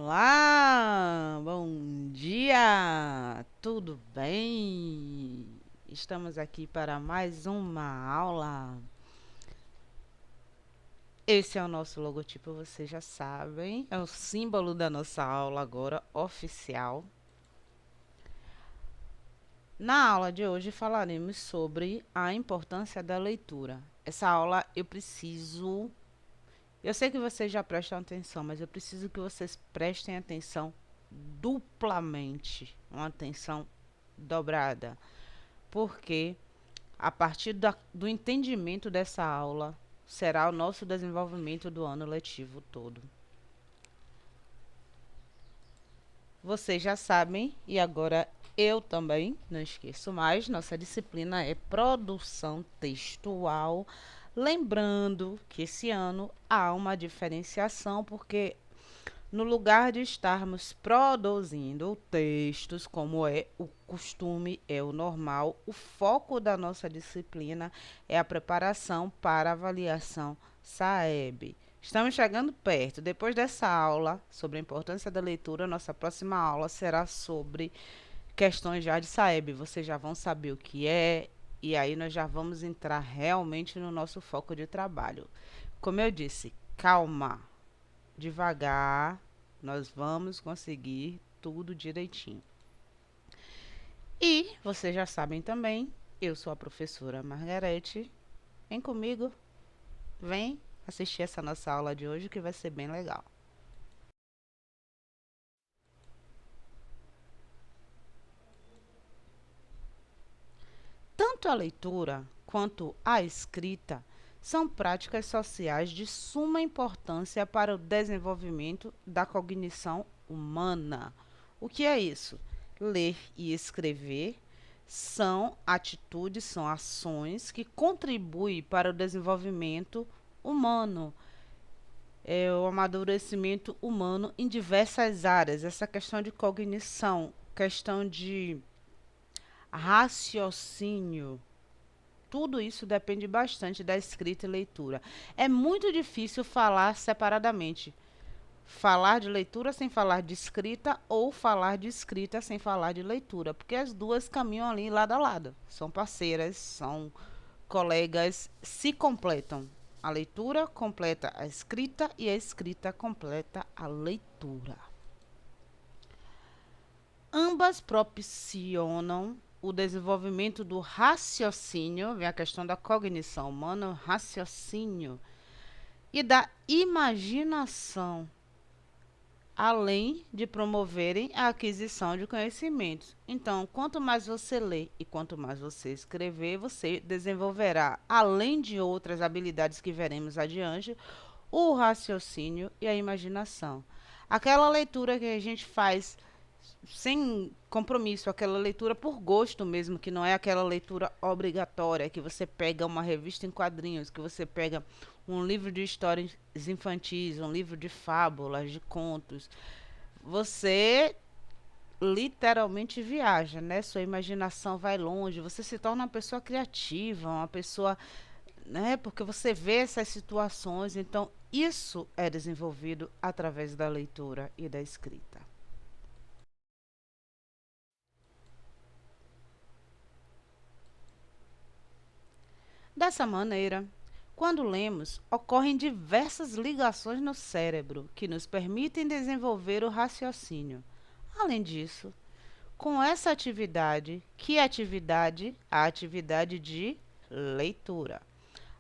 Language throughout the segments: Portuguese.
Olá, bom dia, tudo bem? Estamos aqui para mais uma aula. Esse é o nosso logotipo, vocês já sabem, é o símbolo da nossa aula agora, oficial. Na aula de hoje falaremos sobre a importância da leitura. Essa aula eu sei que vocês já prestam atenção, mas eu preciso que vocês prestem atenção duplamente, uma atenção dobrada, porque a partir do entendimento dessa aula será o nosso desenvolvimento do ano letivo todo. Vocês já sabem, e agora eu também não esqueço mais, nossa disciplina é produção textual. Lembrando que esse ano há uma diferenciação, porque no lugar de estarmos produzindo textos, como é o costume, é o normal, o foco da nossa disciplina é a preparação para a avaliação SAEB. Estamos chegando perto. Depois dessa aula sobre a importância da leitura, nossa próxima aula será sobre questões já de SAEB. Vocês já vão saber o que é, e aí nós já vamos entrar realmente no nosso foco de trabalho. Como eu disse, calma, devagar, nós vamos conseguir tudo direitinho. E vocês já sabem também, eu sou a professora Margarete. Vem comigo, vem assistir essa nossa aula de hoje que vai ser bem legal. Tanto a leitura quanto a escrita são práticas sociais de suma importância para o desenvolvimento da cognição humana. O que é isso? Ler e escrever são atitudes, são ações que contribuem para o desenvolvimento humano, o amadurecimento humano em diversas áreas. Essa questão de cognição, questão de raciocínio, tudo isso depende bastante da escrita e leitura. É muito difícil falar separadamente. Falar de leitura sem falar de escrita, ou falar de escrita sem falar de leitura, porque as duas caminham ali lado a lado. São parceiras, são colegas, se completam. A leitura completa a escrita e a escrita completa a leitura. Ambas propiciam o desenvolvimento do raciocínio, vem a questão da cognição humana, raciocínio, e da imaginação, além de promoverem a aquisição de conhecimentos. Então, quanto mais você lê e quanto mais você escrever, você desenvolverá, além de outras habilidades que veremos adiante, o raciocínio e a imaginação. Aquela leitura que a gente faz sem compromisso, aquela leitura por gosto mesmo, que não é aquela leitura obrigatória, que você pega uma revista em quadrinhos, que você pega um livro de histórias infantis, um livro de fábulas, de contos. Você literalmente viaja, né? Sua imaginação vai longe, você se torna uma pessoa criativa, uma pessoa, né? Porque você vê essas situações, então isso é desenvolvido através da leitura e da escrita. Dessa maneira, quando lemos, ocorrem diversas ligações no cérebro que nos permitem desenvolver o raciocínio. Além disso, com essa atividade, que é atividade? A atividade de leitura.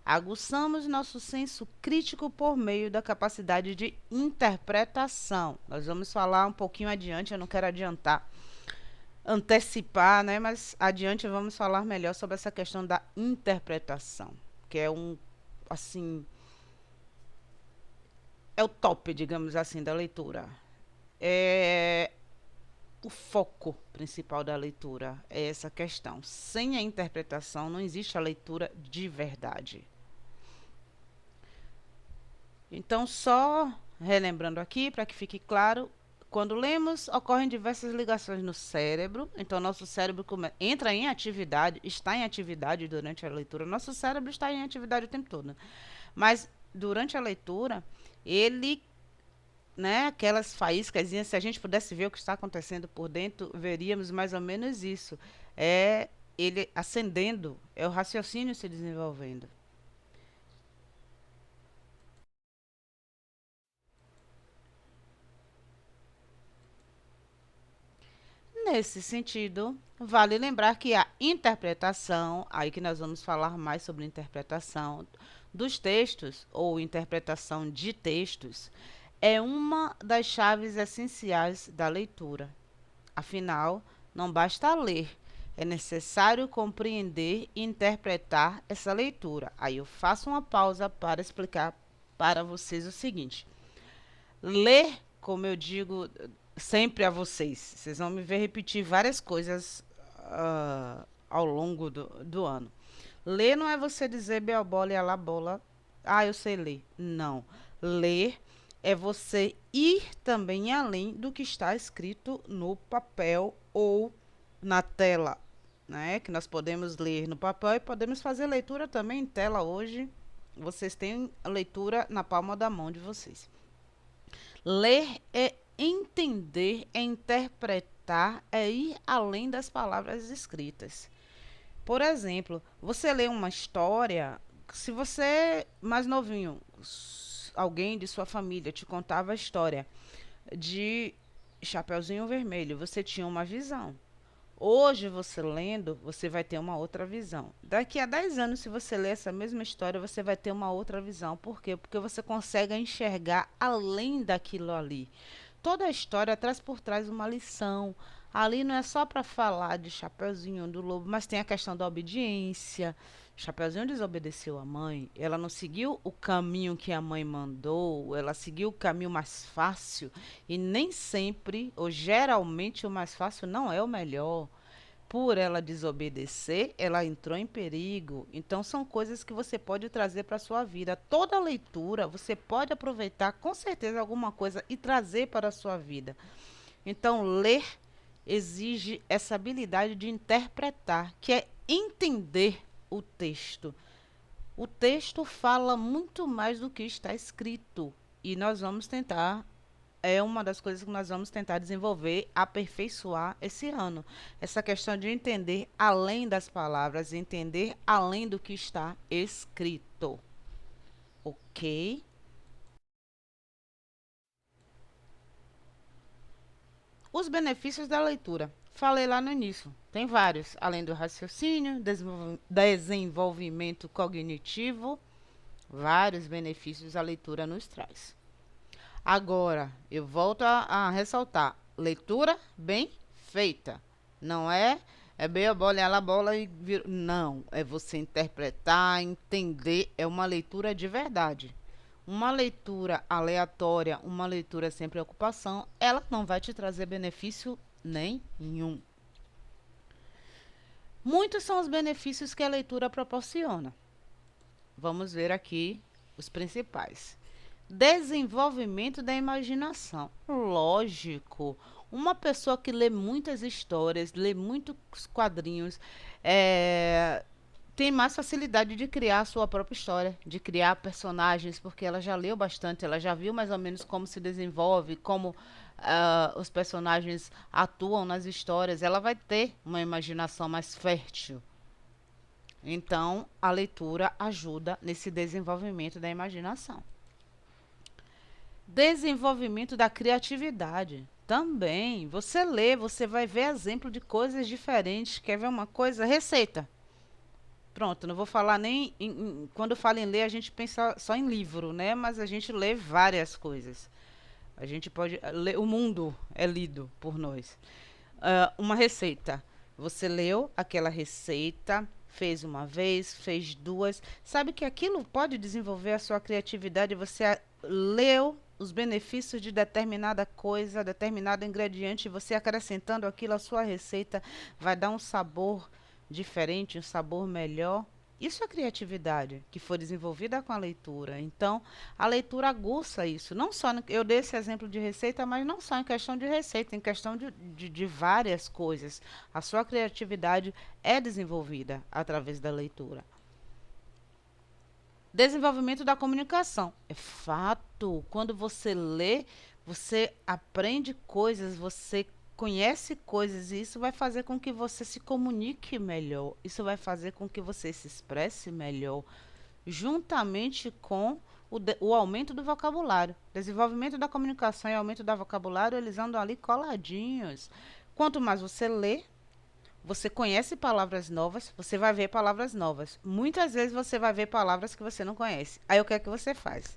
Aguçamos nosso senso crítico por meio da capacidade de interpretação. Nós vamos falar um pouquinho adiante, eu não quero antecipar, né? Mas adiante vamos falar melhor sobre essa questão da interpretação, que é assim, é o top, digamos assim, da leitura. É o foco principal da leitura é essa questão. Sem a interpretação não existe a leitura de verdade. Então, só relembrando aqui, para que fique claro, quando lemos, ocorrem diversas ligações no cérebro. Então, nosso cérebro entra em atividade, está em atividade durante a leitura. Nosso cérebro está em atividade o tempo todo. Mas, durante a leitura, ele né, aquelas faíscasinhas, se a gente pudesse ver o que está acontecendo por dentro, veríamos mais ou menos isso. É ele acendendo, é o raciocínio se desenvolvendo. Nesse sentido, vale lembrar que a interpretação, aí que nós vamos falar mais sobre interpretação dos textos ou interpretação de textos, é uma das chaves essenciais da leitura. Afinal, não basta ler, é necessário compreender e interpretar essa leitura. Aí eu faço uma pausa para explicar para vocês o seguinte: ler, como eu digo sempre a vocês, vocês vão me ver repetir várias coisas ao longo do ano. Ler não é você dizer beobola e alabola, ah, eu sei ler. Não. Ler é você ir também além do que está escrito no papel ou na tela, né? Que nós podemos ler no papel e podemos fazer leitura também em tela hoje. Vocês têm a leitura na palma da mão de vocês. Ler é entender, é interpretar, é ir além das palavras escritas. Por exemplo, você lê uma história, se você, mais novinho, alguém de sua família te contava a história de Chapeuzinho Vermelho, você tinha uma visão. Hoje, você lendo, você vai ter uma outra visão. Daqui a 10 anos, se você ler essa mesma história, você vai ter uma outra visão. Por quê? Porque você consegue enxergar além daquilo ali. Toda a história traz por trás uma lição. Ali não é só para falar de Chapeuzinho do Lobo, mas tem a questão da obediência. Chapeuzinho desobedeceu a mãe, ela não seguiu o caminho que a mãe mandou, ela seguiu o caminho mais fácil e nem sempre, ou geralmente, o mais fácil não é o melhor. Por ela desobedecer, ela entrou em perigo. Então, são coisas que você pode trazer para a sua vida. Toda leitura, você pode aproveitar com certeza alguma coisa e trazer para a sua vida. Então, ler exige essa habilidade de interpretar, que é entender o texto. O texto fala muito mais do que está escrito. E nós vamos tentar, é uma das coisas que nós vamos tentar desenvolver, aperfeiçoar esse ano. Essa questão de entender além das palavras, entender além do que está escrito. Ok? Os benefícios da leitura. Falei lá no início. Tem vários, além do raciocínio, desenvolvimento cognitivo, vários benefícios a leitura nos traz. Agora, eu volto a ressaltar: leitura bem feita. Não é bem a bola, ela a bola e vira. Não, é você interpretar, entender. É uma leitura de verdade. Uma leitura aleatória, uma leitura sem preocupação, ela não vai te trazer benefício nenhum. Muitos são os benefícios que a leitura proporciona. Vamos ver aqui os principais. Desenvolvimento da imaginação. Lógico, uma pessoa que lê muitas histórias, lê muitos quadrinhos, tem mais facilidade de criar a sua própria história, de criar personagens, porque ela já leu bastante, ela já viu mais ou menos como se desenvolve, como os personagens atuam nas histórias. Ela vai ter uma imaginação mais fértil. Então, a leitura ajuda nesse desenvolvimento da imaginação. Desenvolvimento da criatividade. Também, você lê, você vai ver exemplo de coisas diferentes. Quer ver uma coisa? Receita. Pronto, não vou falar nem quando falo em ler, a gente pensa só em livro, né? Mas a gente lê várias coisas. A gente pode ler, o mundo é lido por nós. Uma receita. Você leu aquela receita, fez uma vez, fez duas. Sabe que aquilo pode desenvolver a sua criatividade. Você leu os benefícios de determinada coisa, determinado ingrediente, você acrescentando aquilo à sua receita, vai dar um sabor diferente, um sabor melhor. Isso é criatividade que foi desenvolvida com a leitura. Então, a leitura aguça isso. Não só, eu dei esse exemplo de receita, mas não só em questão de receita, em questão de várias coisas. A sua criatividade é desenvolvida através da leitura. Desenvolvimento da comunicação. É fato. Quando você lê, Você aprende coisas, você conhece coisas e isso vai fazer com que você se comunique melhor. Isso vai fazer com que você se expresse melhor, juntamente com o aumento do vocabulário. Desenvolvimento da comunicação e aumento do vocabulário, eles andam ali coladinhos. Quanto mais você lê, você conhece palavras novas, você vai ver palavras novas. Muitas vezes você vai ver palavras que você não conhece. Aí o que é que você faz?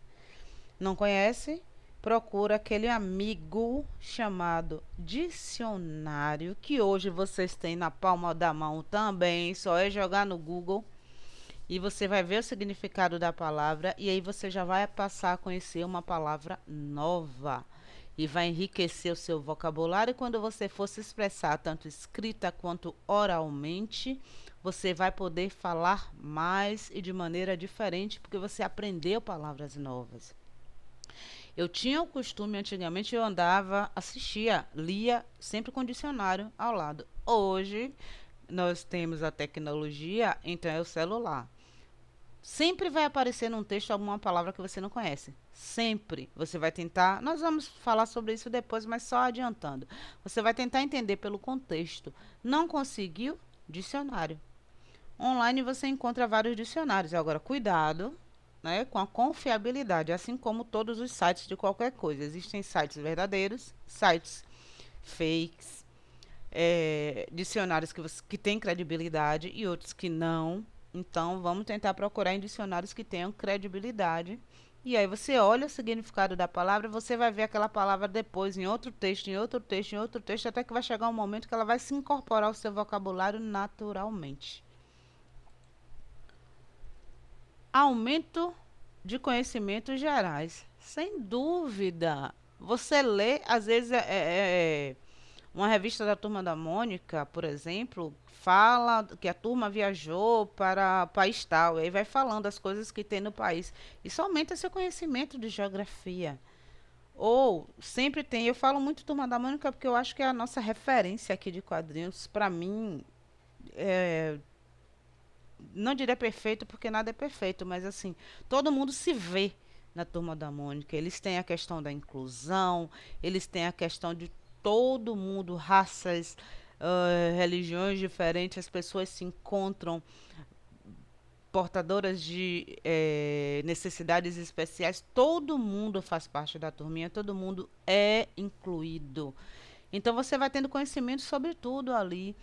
Não conhece? Procura aquele amigo chamado dicionário, que hoje vocês têm na palma da mão também, só é jogar no Google e você vai ver o significado da palavra e aí você já vai passar a conhecer uma palavra nova e vai enriquecer o seu vocabulário. Quando você for se expressar tanto escrita quanto oralmente, você vai poder falar mais e de maneira diferente porque você aprendeu palavras novas. Eu tinha o costume, antigamente eu andava, assistia, lia sempre com dicionário ao lado. Hoje nós temos a tecnologia, então é o celular. Sempre vai aparecer num texto alguma palavra que você não conhece. Sempre. Você vai tentar. Nós vamos falar sobre isso depois, mas só adiantando. Você vai tentar entender pelo contexto. Não conseguiu? Dicionário. Online você encontra vários dicionários. Agora, cuidado, né, com a confiabilidade, assim como todos os sites de qualquer coisa. Existem sites verdadeiros, sites fakes, dicionários que têm credibilidade e outros que não. Então, vamos tentar procurar em dicionários que tenham credibilidade. E aí você olha o significado da palavra, você vai ver aquela palavra depois em outro texto, em outro texto, em outro texto, até que vai chegar um momento que ela vai se incorporar ao seu vocabulário naturalmente. Aumento de conhecimentos gerais. Sem dúvida. Você lê, às vezes, uma revista da Turma da Mônica, por exemplo, fala que a turma viajou para país tal, e aí vai falando as coisas que tem no país. Isso aumenta seu conhecimento de geografia. Ou sempre tem, eu falo muito Turma da Mônica porque eu acho que é a nossa referência aqui de quadrinhos. Para mim, não diria perfeito porque nada é perfeito, mas assim, todo mundo se vê na Turma da Mônica. Eles têm a questão da inclusão, eles têm a questão de todo mundo, raças, religiões diferentes, as pessoas se encontram, portadoras de necessidades especiais, todo mundo faz parte da turminha, todo mundo é incluído. Então você vai tendo conhecimento sobre tudo ali.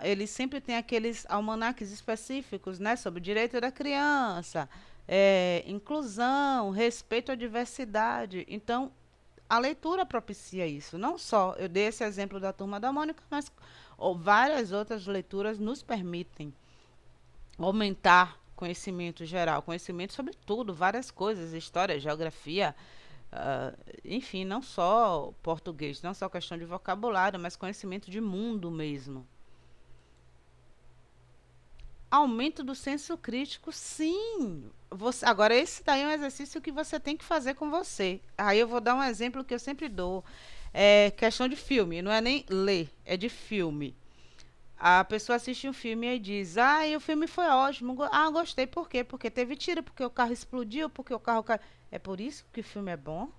Eles sempre têm aqueles almanaques específicos, né, sobre o direito da criança, inclusão, respeito à diversidade. Então a leitura propicia isso. Não só eu dei esse exemplo da Turma da Mônica, mas várias outras leituras nos permitem aumentar conhecimento geral, conhecimento sobre tudo, várias coisas, história, geografia, enfim, não só português, não só questão de vocabulário, mas conhecimento de mundo mesmo. Aumento do senso crítico, sim. Agora, esse daí é um exercício que você tem que fazer com você. Aí eu vou dar um exemplo que eu sempre dou. É questão de filme, não é nem ler, é de filme. A pessoa assiste um filme e diz: Ah, e o filme foi ótimo. Gostei. Por quê? Porque teve tiro, porque o carro explodiu, porque o carro caiu. É por isso que o filme é bom?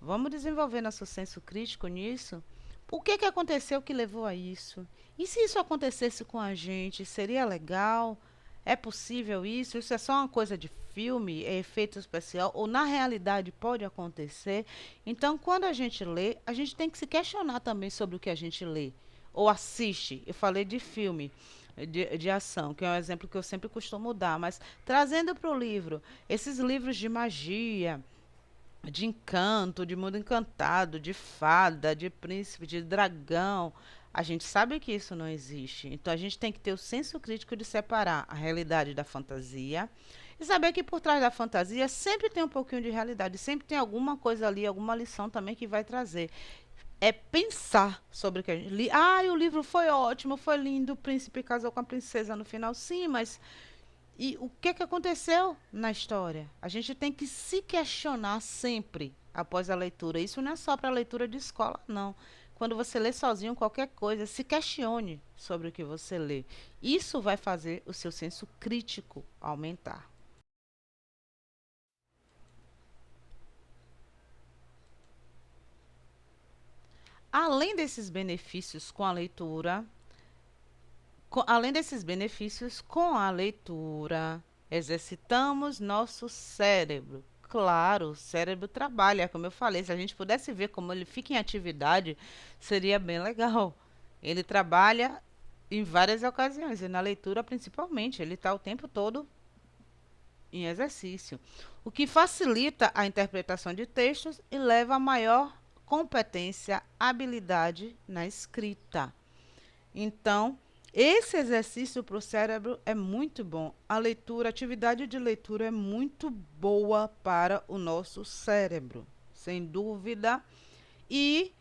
Vamos desenvolver nosso senso crítico nisso? O que, que aconteceu que levou a isso? E se isso acontecesse com a gente, seria legal? É possível isso? Isso é só uma coisa de filme, é efeito especial? Ou na realidade pode acontecer? Então, quando a gente lê, a gente tem que se questionar também sobre o que a gente lê. Ou assiste. Eu falei de filme. De ação, que é um exemplo que eu sempre costumo dar, mas trazendo para o livro, esses livros de magia, de encanto, de mundo encantado, de fada, de príncipe, de dragão. A gente sabe que isso não existe. Então a gente tem que ter o senso crítico de separar a realidade da fantasia e saber que por trás da fantasia sempre tem um pouquinho de realidade, sempre tem alguma coisa ali, alguma lição também que vai trazer. É pensar sobre o que a gente li. Ah, o livro foi ótimo, foi lindo, o príncipe casou com a princesa no final. Sim, mas e o que, que aconteceu na história? A gente tem que se questionar sempre após a leitura. Isso não é só para leitura de escola, não. Quando você lê sozinho qualquer coisa, se questione sobre o que você lê. Isso vai fazer o seu senso crítico aumentar. Além desses benefícios com a leitura, além desses benefícios com a leitura, exercitamos nosso cérebro. Claro, o cérebro trabalha, como eu falei, se a gente pudesse ver como ele fica em atividade, seria bem legal. Ele trabalha em várias ocasiões, e na leitura principalmente, ele está o tempo todo em exercício, o que facilita a interpretação de textos e leva a maior competência, habilidade na escrita. Então, esse exercício para o cérebro é muito bom. A leitura, a atividade de leitura é muito boa para o nosso cérebro, sem dúvida, e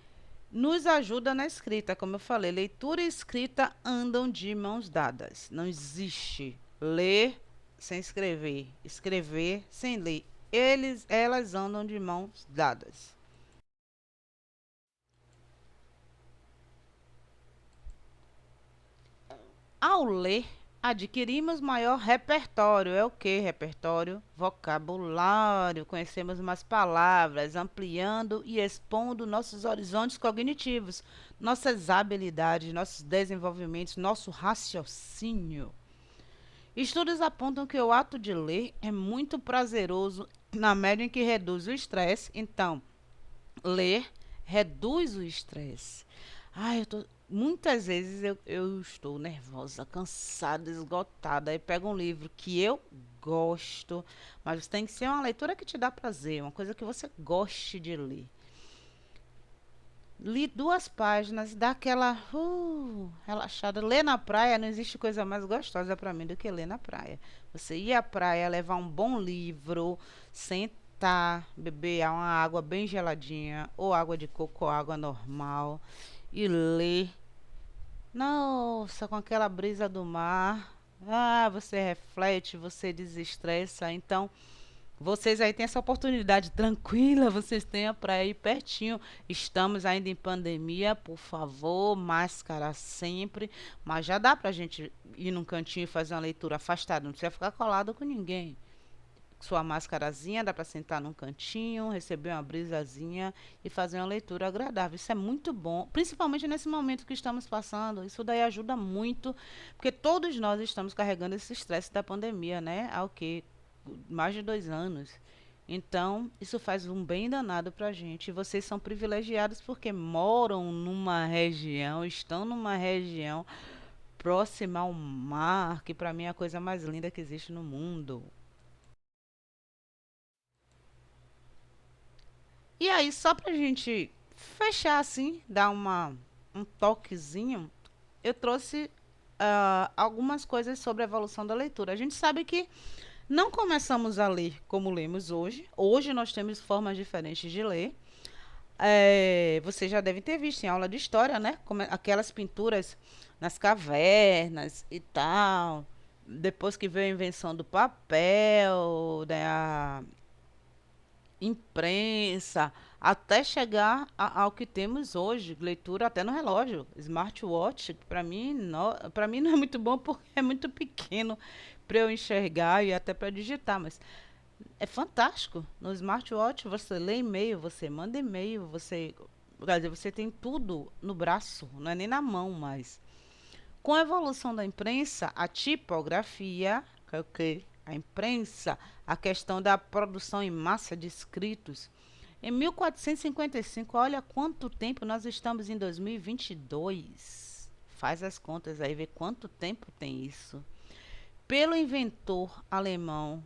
nos ajuda na escrita. Como eu falei, leitura e escrita andam de mãos dadas. Não existe ler sem escrever, escrever sem ler. Elas andam de mãos dadas. Ao ler, adquirimos maior repertório. É o que? Repertório? Vocabulário. Conhecemos mais palavras, ampliando e expondo nossos horizontes cognitivos, nossas habilidades, nossos desenvolvimentos, nosso raciocínio. Estudos apontam que o ato de ler é muito prazeroso na medida em que reduz o estresse. Então, ler reduz o estresse. Muitas vezes eu estou nervosa, cansada, esgotada. Aí pego um livro que eu gosto, mas tem que ser uma leitura que te dá prazer, uma coisa que você goste de ler. Li 2 páginas, dá aquela relaxada. Ler na praia, não existe coisa mais gostosa para mim do que ler na praia. Você ir à praia, levar um bom livro, sentar, beber uma água bem geladinha, ou água de coco, ou água normal, e ler. Nossa, com aquela brisa do mar. Você reflete, você desestressa. Então, vocês aí têm essa oportunidade tranquila, vocês têm a praia aí pertinho. Estamos ainda em pandemia, por favor, máscara sempre. Mas já dá pra gente ir num cantinho e fazer uma leitura afastada, não precisa ficar colado com ninguém. Sua máscarazinha, dá para sentar num cantinho, receber uma brisazinha e fazer uma leitura agradável. Isso é muito bom, principalmente nesse momento que estamos passando. Isso daí ajuda muito, porque todos nós estamos carregando esse estresse da pandemia, né? Há o quê? Mais de 2 anos. Então, isso faz um bem danado para a gente. E vocês são privilegiados porque moram numa região, estão numa região próxima ao mar, que para mim é a coisa mais linda que existe no mundo. E aí, só pra gente fechar assim, dar um toquezinho, eu trouxe algumas coisas sobre a evolução da leitura. A gente sabe que não começamos a ler como lemos hoje. Hoje nós temos formas diferentes de ler. Vocês já devem ter visto em aula de história, né? Aquelas pinturas nas cavernas e tal. Depois que veio a invenção do papel, né, a imprensa, até chegar ao que temos hoje, leitura até no relógio, smartwatch, para mim não é muito bom porque é muito pequeno para eu enxergar e até para digitar, mas é fantástico. No smartwatch você lê e-mail, você manda e-mail, quer dizer, você tem tudo no braço, não é nem na mão mais. Com a evolução da imprensa, a tipografia, que é o quê? A imprensa, a questão da produção em massa de escritos. Em 1455, olha quanto tempo nós estamos em 2022. Faz as contas aí, vê quanto tempo tem isso. Pelo inventor alemão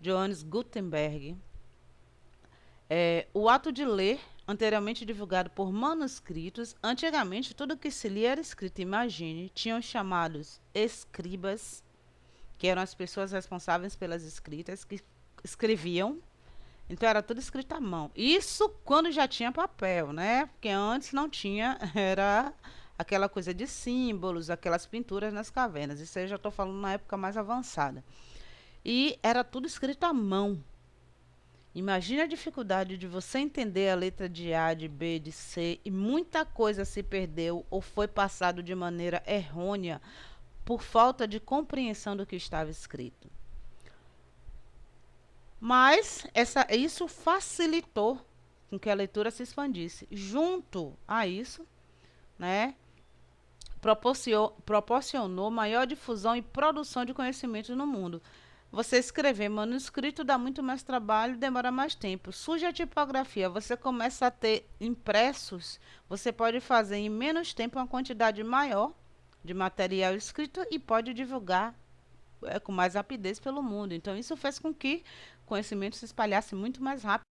Johannes Gutenberg, o ato de ler, anteriormente divulgado por manuscritos, antigamente tudo que se lia era escrito. Imagine, tinham chamados escribas, que eram as pessoas responsáveis pelas escritas, que escreviam. Então era tudo escrito à mão. Isso quando já tinha papel, né? Porque antes não tinha, era aquela coisa de símbolos, aquelas pinturas nas cavernas. Isso aí eu já estou falando na época mais avançada. E era tudo escrito à mão. Imagine a dificuldade de você entender a letra de A, de B, de C, e muita coisa se perdeu ou foi passado de maneira errônea por falta de compreensão do que estava escrito. Mas isso facilitou com que a leitura se expandisse. Junto a isso, né, proporcionou maior difusão e produção de conhecimento no mundo. Você escrever manuscrito dá muito mais trabalho e demora mais tempo. Surge a tipografia, você começa a ter impressos, você pode fazer em menos tempo uma quantidade maior de material escrito e pode divulgar com mais rapidez pelo mundo. Então, isso fez com que o conhecimento se espalhasse muito mais rápido.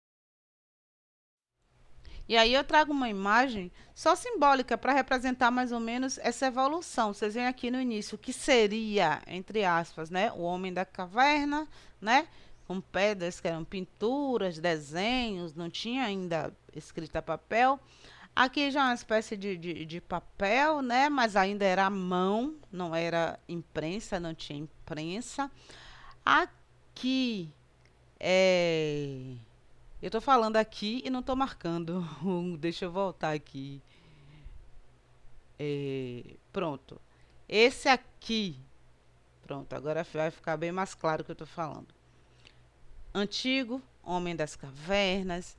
E aí eu trago uma imagem só simbólica para representar mais ou menos essa evolução. Vocês veem aqui no início que seria, entre aspas, né, o homem da caverna, né, com pedras que eram pinturas, desenhos, não tinha ainda escrita a papel. Aqui já é uma espécie de papel, né, mas ainda era à mão, não era imprensa, não tinha imprensa. Aqui é eu tô falando aqui e não tô marcando. Deixa eu voltar aqui. Pronto. Esse aqui. Pronto, agora vai ficar bem mais claro o que eu tô falando. Antigo, homem das cavernas,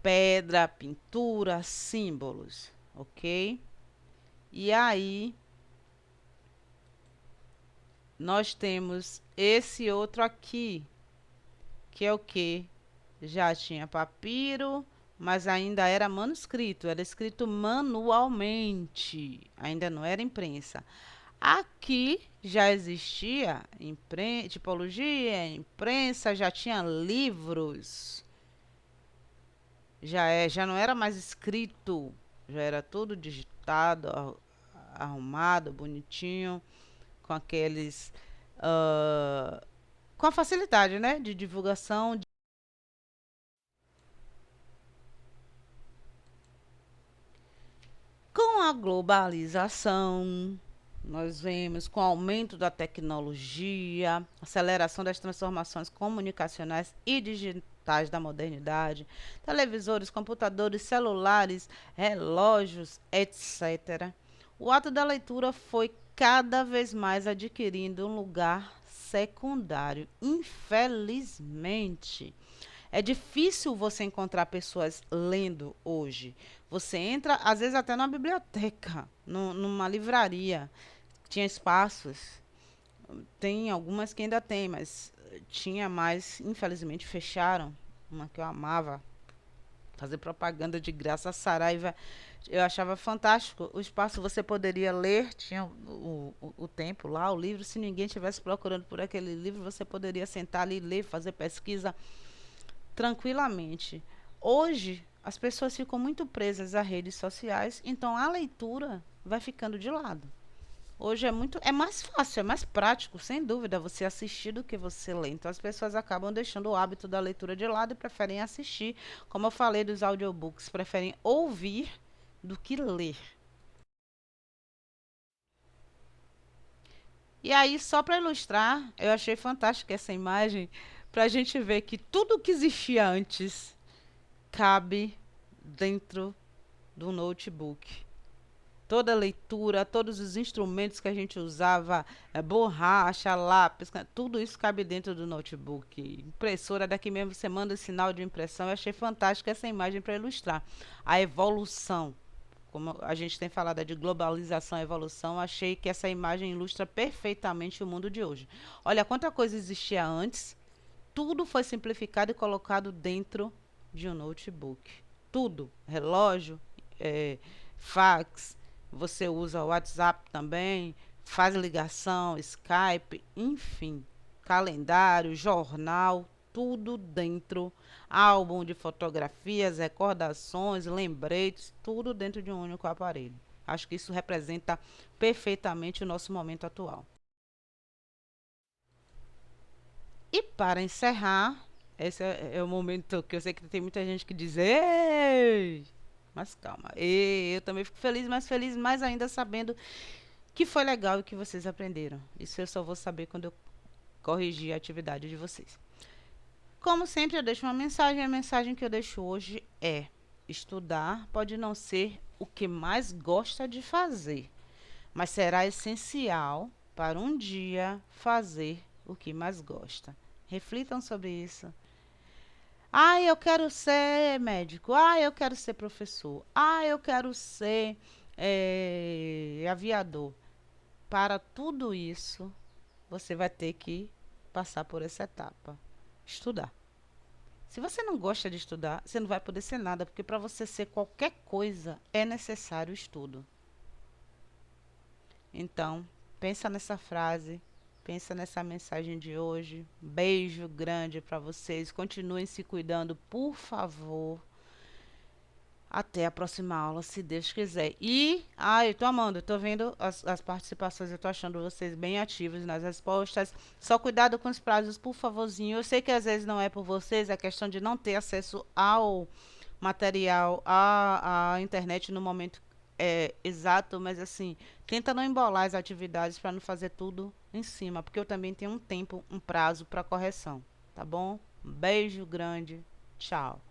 pedra, pintura, símbolos, ok? E aí, nós temos esse outro aqui, que é o que? Já tinha papiro, mas ainda era manuscrito, era escrito manualmente, ainda não era imprensa. Aqui já existia tipologia, imprensa, já tinha livros, já não era mais escrito, já era tudo digitado, arrumado, bonitinho, com aqueles, com a facilidade, né, de divulgação. Com a globalização, nós vemos com o aumento da tecnologia, aceleração das transformações comunicacionais e digitais da modernidade, televisores, computadores, celulares, relógios, etc. O ato da leitura foi cada vez mais adquirindo um lugar secundário, infelizmente. É difícil você encontrar pessoas lendo hoje. Você entra, às vezes, até numa biblioteca, numa livraria. Tinha espaços. Tem algumas que ainda tem, mas tinha mais. Infelizmente, fecharam. Uma que eu amava. Fazer propaganda de graça. A Saraiva. Eu achava fantástico. O espaço você poderia ler. Tinha o tempo lá, o livro. Se ninguém estivesse procurando por aquele livro, você poderia sentar ali, ler, fazer pesquisa tranquilamente. Hoje, as pessoas ficam muito presas a redes sociais, então a leitura vai ficando de lado. Hoje é mais fácil, é mais prático, sem dúvida, você assistir do que você ler. Então as pessoas acabam deixando o hábito da leitura de lado e preferem assistir. Como eu falei dos audiobooks, preferem ouvir do que ler. E aí, só para ilustrar, eu achei fantástica essa imagem para a gente ver que tudo que existia antes cabe dentro do notebook. Toda a leitura, todos os instrumentos que a gente usava, borracha, lápis, tudo isso cabe dentro do notebook. Impressora, daqui mesmo você manda o sinal de impressão. Eu achei fantástica essa imagem para ilustrar a evolução. Como a gente tem falado de globalização e evolução, achei que essa imagem ilustra perfeitamente o mundo de hoje. Olha quanta coisa existia antes, tudo foi simplificado e colocado dentro de um notebook. Tudo, relógio, fax, você usa o WhatsApp também, faz ligação, Skype, enfim, calendário, jornal, tudo dentro, álbum de fotografias, recordações, lembretes, tudo dentro de um único aparelho. Acho que isso representa perfeitamente o nosso momento atual. E para encerrar, esse é o momento que eu sei que tem muita gente que diz: ei! Mas calma, eu também fico feliz, mais feliz, mais ainda sabendo que foi legal e que vocês aprenderam. Isso eu só vou saber quando eu corrigir a atividade de vocês. Como sempre, eu deixo uma mensagem. A mensagem que eu deixo hoje é: estudar pode não ser o que mais gosta de fazer, mas será essencial para um dia fazer o que mais gosta. Reflitam sobre isso. Ah, eu quero ser médico. Ah, eu quero ser professor. Ah, eu quero ser aviador. Para tudo isso, você vai ter que passar por essa etapa. Estudar. Se você não gosta de estudar, você não vai poder ser nada, porque para você ser qualquer coisa é necessário estudo. Então, pensa nessa frase, pensa nessa mensagem de hoje. Beijo grande para vocês. Continuem se cuidando, por favor. Até a próxima aula, se Deus quiser. Eu tô amando, eu tô vendo as participações, eu tô achando vocês bem ativos nas respostas. Só cuidado com os prazos, por favorzinho. Eu sei que às vezes não é por vocês, é questão de não ter acesso ao material, à internet no momento exato, mas assim, tenta não embolar as atividades para não fazer tudo em cima, porque eu também tenho um tempo, um prazo para correção, tá bom? Um beijo grande, tchau.